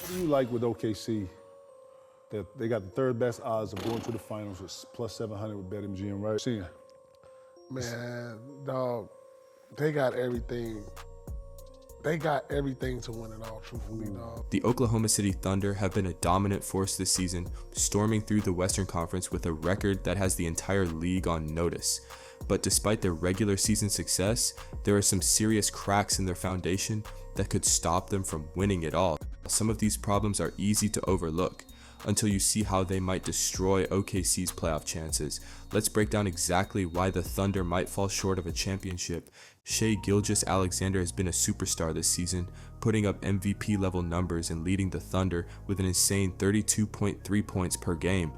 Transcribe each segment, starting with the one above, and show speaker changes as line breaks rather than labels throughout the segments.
What do you like with OKC? That they got the third best odds of going to the finals with plus 700 with BetMGM, right? Seeing.
Man, dog, they got everything. They got everything to win it all, truthfully, dog.
The Oklahoma City Thunder have been a dominant force this season, storming through the Western Conference with a record that has the entire league on notice. But despite their regular season success, there are some serious cracks in their foundation that could stop them from winning it all. Some of these problems are easy to overlook until you see how they might destroy OKC's playoff chances. Let's break down exactly why the Thunder might fall short of a championship. Shai Gilgeous-Alexander has been a superstar this season, putting up MVP level numbers and leading the Thunder with an insane 32.3 points per game.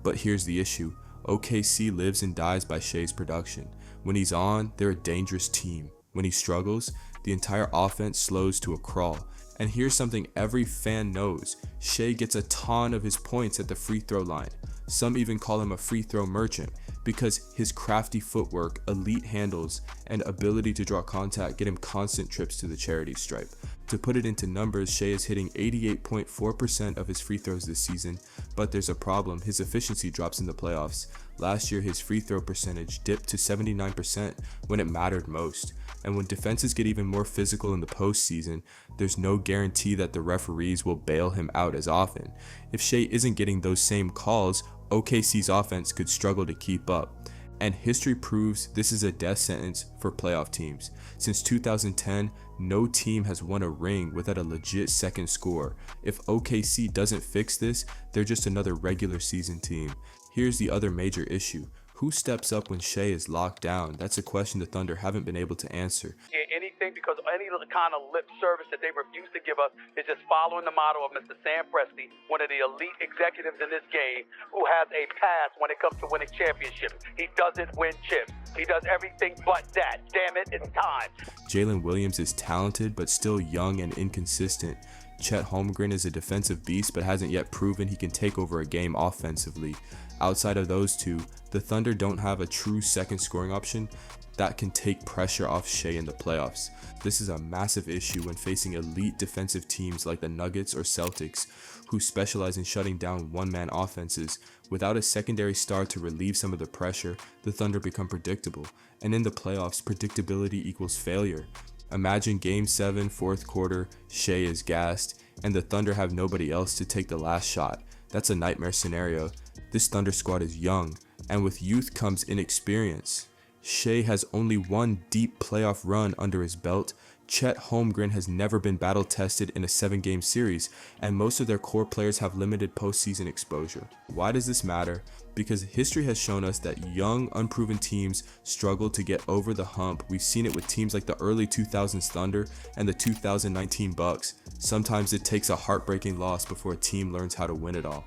But here's the issue. OKC lives and dies by Shai's production. When he's on, they're a dangerous team. When he struggles, the entire offense slows to a crawl. And here's something every fan knows. Shai gets a ton of his points at the free throw line. Some even call him a free throw merchant because his crafty footwork, elite handles, and ability to draw contact get him constant trips to the charity stripe. To put it into numbers, Shai is hitting 88.4% of his free throws this season, but there's a problem. His efficiency drops in the playoffs. Last year, his free throw percentage dipped to 79% when it mattered most. And when defenses get even more physical in the postseason, there's no guarantee that the referees will bail him out as often. If Shai isn't getting those same calls, OKC's offense could struggle to keep up. And history proves this is a death sentence for playoff teams. Since 2010, no team has won a ring without a legit second scorer. If OKC doesn't fix this, they're just another regular season team. Here's the other major issue. Who steps up when Shai is locked down? That's a question the Thunder haven't been able to answer.
Anything, because any kind of lip service that they refuse to give us is just following the model of Mr. Sam Presti, one of the elite executives in this game, who has a pass when it comes to winning championships. He doesn't win chips. He does everything but that. Damn it, it's time.
Jalen Williams is talented but still young and inconsistent. Chet Holmgren is a defensive beast but hasn't yet proven he can take over a game offensively. Outside of those two, the Thunder don't have a true second scoring option that can take pressure off Shai in the playoffs. This is a massive issue when facing elite defensive teams like the Nuggets or Celtics, who specialize in shutting down one-man offenses. Without a secondary star to relieve some of the pressure, the Thunder become predictable, and in the playoffs, predictability equals failure. Imagine Game 7, fourth quarter, Shai is gassed, and the Thunder have nobody else to take the last shot. That's a nightmare scenario. This Thunder squad is young, and with youth comes inexperience. Shai has only one deep playoff run under his belt. Chet Holmgren has never been battle tested in a 7-game series, and most of their core players have limited postseason exposure. Why does this matter? Because history has shown us that young, unproven teams struggle to get over the hump. We've seen it with teams like the early 2000s Thunder and the 2019 Bucks. Sometimes it takes a heartbreaking loss before a team learns how to win it all.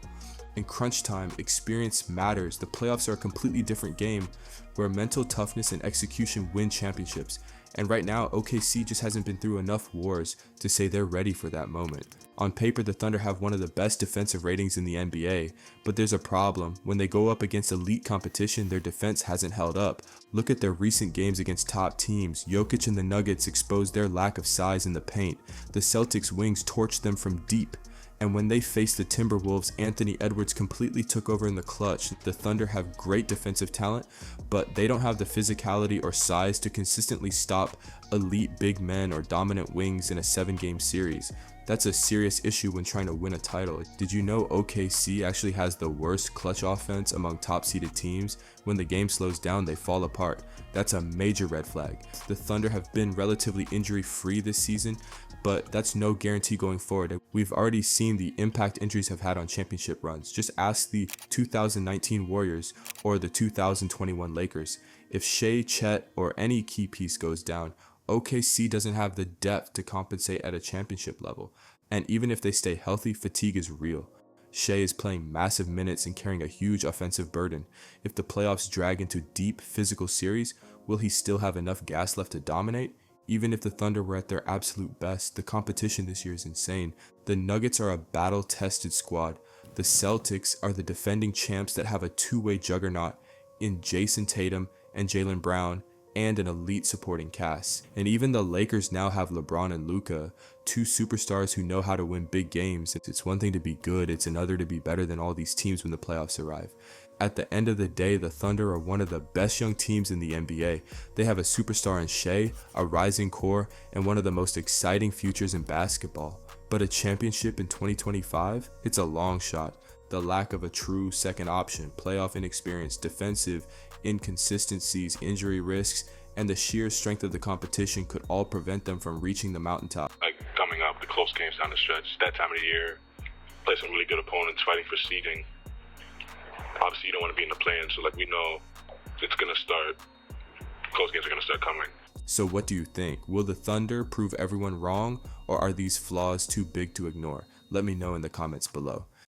In crunch time, experience matters. The playoffs are a completely different game where mental toughness and execution win championships. And right now, OKC just hasn't been through enough wars to say they're ready for that moment. On paper, the Thunder have one of the best defensive ratings in the NBA, but there's a problem. When they go up against elite competition, their defense hasn't held up. Look at their recent games against top teams. Jokic and the Nuggets exposed their lack of size in the paint. The Celtics' wings torched them from deep. And when they faced the Timberwolves, Anthony Edwards completely took over in the clutch. The Thunder have great defensive talent, but they don't have the physicality or size to consistently stop elite big men or dominant wings in a 7-game series. That's a serious issue when trying to win a title. Did you know OKC actually has the worst clutch offense among top-seeded teams? When the game slows down, they fall apart. That's a major red flag. The Thunder have been relatively injury-free this season, but that's no guarantee going forward. We've already seen the impact injuries have had on championship runs. Just ask the 2019 Warriors or the 2021 Lakers. If Shai, Chet, or any key piece goes down, OKC doesn't have the depth to compensate at a championship level. And even if they stay healthy, fatigue is real. Shai is playing massive minutes and carrying a huge offensive burden. If the playoffs drag into deep physical series, will he still have enough gas left to dominate? Even if the Thunder were at their absolute best, the competition this year is insane. The Nuggets are a battle-tested squad. The Celtics are the defending champs that have a two-way juggernaut in Jason Tatum and Jaylen Brown, and an elite supporting cast. And even the Lakers now have LeBron and Luka, two superstars who know how to win big games. It's one thing to be good, it's another to be better than all these teams when the playoffs arrive. At the end of the day, the Thunder are one of the best young teams in the NBA. They have a superstar in Shai, a rising core, and one of the most exciting futures in basketball. But a championship in 2025? It's a long shot. The lack of a true second option, playoff inexperience, defensive inconsistencies, injury risks, and the sheer strength of the competition could all prevent them from reaching the mountaintop.
Like coming up, the close games down the stretch, that time of the year, play some really good opponents fighting for seeding. Obviously, you don't want to be in the play-in, so like we know it's going to start, close games are going to start coming.
So what do you think? Will the Thunder prove everyone wrong, or are these flaws too big to ignore? Let me know in the comments below.